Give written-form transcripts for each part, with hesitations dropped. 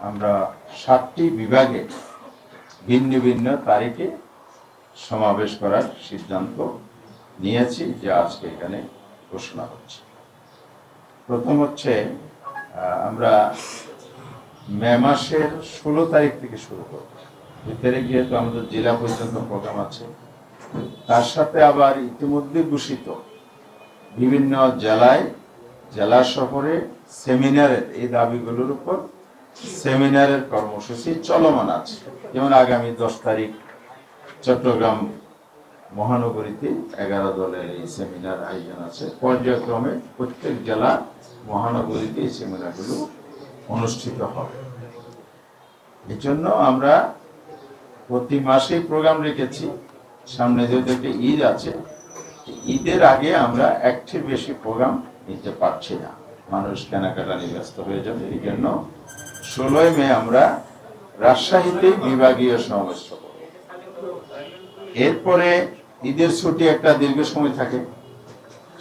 আমরা 7টি বিভাগে ভিন্ন ভিন্ন তারিখে সমাবেশ করার সিদ্ধান্ত নিয়েছি, যে আজকে এখানে ঘোষণা হচ্ছে। প্রথম হচ্ছে আমরা মে মাসের 16 তারিখ থেকে শুরু করব। ভিতরে যেহেতু আমাদের জেলা পর্যন্ত প্রোগ্রাম আছে, তার সাথে আবার ইতিমধ্যে ঘোষিত বিভিন্ন জেলায়, জেলা শহরে সেমিনারের এই দাবিগুলোর উপর সেমিনারের কর্মসূচি চলমান আছে। যেমন আগামী 10 তারিখ চট্টগ্রাম মহানগরীতে 11 দলের এই সেমিনার আয়োজন আছে। পর্যায়ক্রমে প্রত্যেক জেলা মহানগরীতে এই সেমিনারগুলো অনুষ্ঠিত হবে। এই জন্য আমরা প্রতি মাসেই প্রোগ্রাম রেখেছি। সামনে যেহেতু একটা ঈদ আছে, ঈদের আগে আমরা একটির বেশি প্রোগ্রাম নিতে পারছি না, মানুষ কেনাকাটা নিয়ে ব্যস্ত হয়ে যাবে। এই জন্য 16 মে আমরা রাজশাহীতে বিভাগীয় সমাবেশ করব। এরপরে ঈদের ছুটি একটা দীর্ঘ সময় থাকে,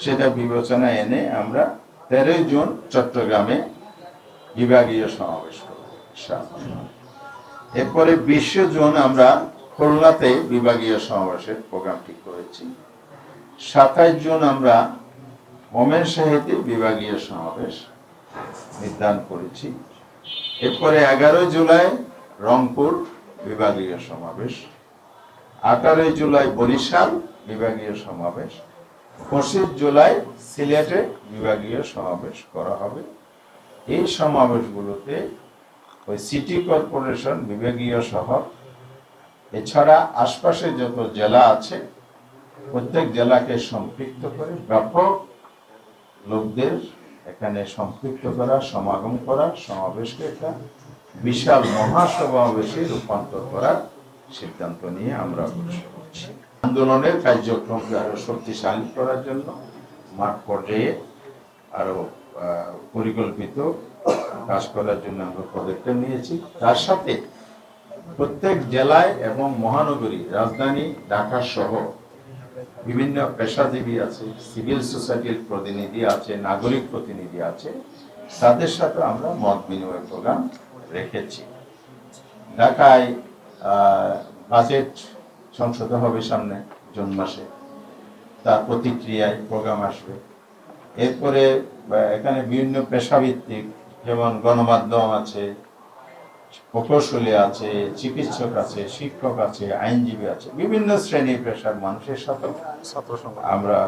সেটা বিবেচনায় এনে আমরা 13 জুন চট্টগ্রামে বিভাগীয় সমাবেশ করব। এরপরে 20 জুন আমরা খুলনাতে বিভাগীয় সমাবেশের প্রোগ্রাম ঠিক করেছি। 27 জুন আমরা ময়মনসিংহে বিভাগীয় সমাবেশ নির্ধারণ করেছি। এরপরে 11 জুলাই রংপুর বিভাগীয় সমাবেশ, 18 জুলাই বরিশাল বিভাগীয় সমাবেশ, 25 জুলাই সিলেটে বিভাগীয় সমাবেশ করা হবে। এই সমাবেশগুলোতে ওই সিটি কর্পোরেশন বিভাগীয় শহর এছাড়া আশপাশে যত জেলা আছে প্রত্যেক জেলাকে সম্পৃক্ত করে ব্যাপক লোকদের এখানে সম্পৃক্ত করা, সমাগম করা, সমাবেশকে একটা বিশাল মহাসমাবেশে রূপান্তর করার সিদ্ধান্ত নিয়ে আমরা অগ্রসর হচ্ছি। আন্দোলনের কার্যক্রমকে আরো শক্তিশালী করার জন্য মাঠ পর্যায়ে আরো পরিকল্পিত কাজ করার জন্য আমরা পদক্ষেপ নিয়েছি। তার সাথে প্রত্যেক জেলায় এবং মহানগরী, রাজধানী ঢাকা সহ বিভিন্ন পেশাজীবী আছে, সিভিল সোসাইটির প্রতিনিধি আছে, নাগরিক প্রতিনিধি আছে, তাদের সাথে আমরা মত বিনিময় প্রোগ্রাম রেখেছি। ঢাকায় বাজেট সংসদ হবে সামনে জুন মাসে, তার প্রতিক্রিয়ায় প্রোগ্রাম আসবে। এরপরে এখানে বিভিন্ন পেশাভিত্তিক, যেমন গণমাধ্যম আছে, প্রকৌশলী আছে, চিকিৎসক আছে, শিক্ষক আছে, আইনজীবী আছে, বিভিন্ন শ্রেণী পেশার মানুষের সাথে আমরা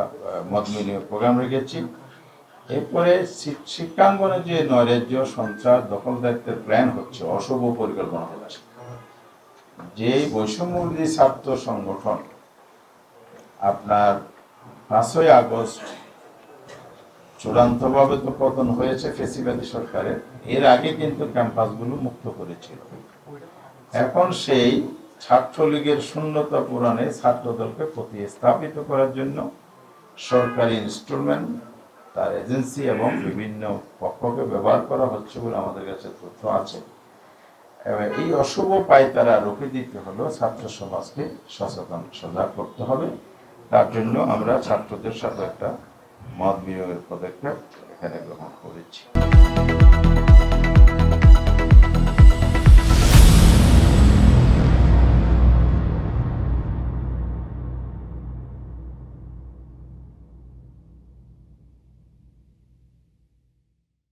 মত বিনিময় প্রোগ্রাম রেখেছি। এরপরে শিক্ষাঙ্গনে যে নৈরাজ্য, সন্ত্রাস, দখলদারিত্বের প্ল্যান হচ্ছে, অশুভ পরিকল্পনা হচ্ছে, যে বৈষম্যবিরোধী ছাত্র সংগঠন আপনার 5ই আগস্ট চূড়ান্তভাবে তো পতন হয়েছে ফ্যাসিবাদী সরকারের, এর আগে কিন্তু ক্যাম্পাসগুলো মুক্ত করেছিল। এখন সেই ছাত্রলীগের শূন্যতা পূরণে ছাত্রদলকে প্রতিস্থাপিত করার জন্য সরকারি ইনস্টলমেন্ট, তার এজেন্সি এবং বিভিন্ন পক্ষকে ব্যবহার করা হচ্ছে বলে আমাদের কাছে তথ্য আছে। এই অশুভ পায়তারা রুখে দিতে হলো ছাত্র সমাজকে সচেতন, সজাগ করতে হবে। তার জন্য আমরা ছাত্রদের সাথে একটা মত বিনিময়ের পদক্ষেপ এখানে গ্রহণ করেছি।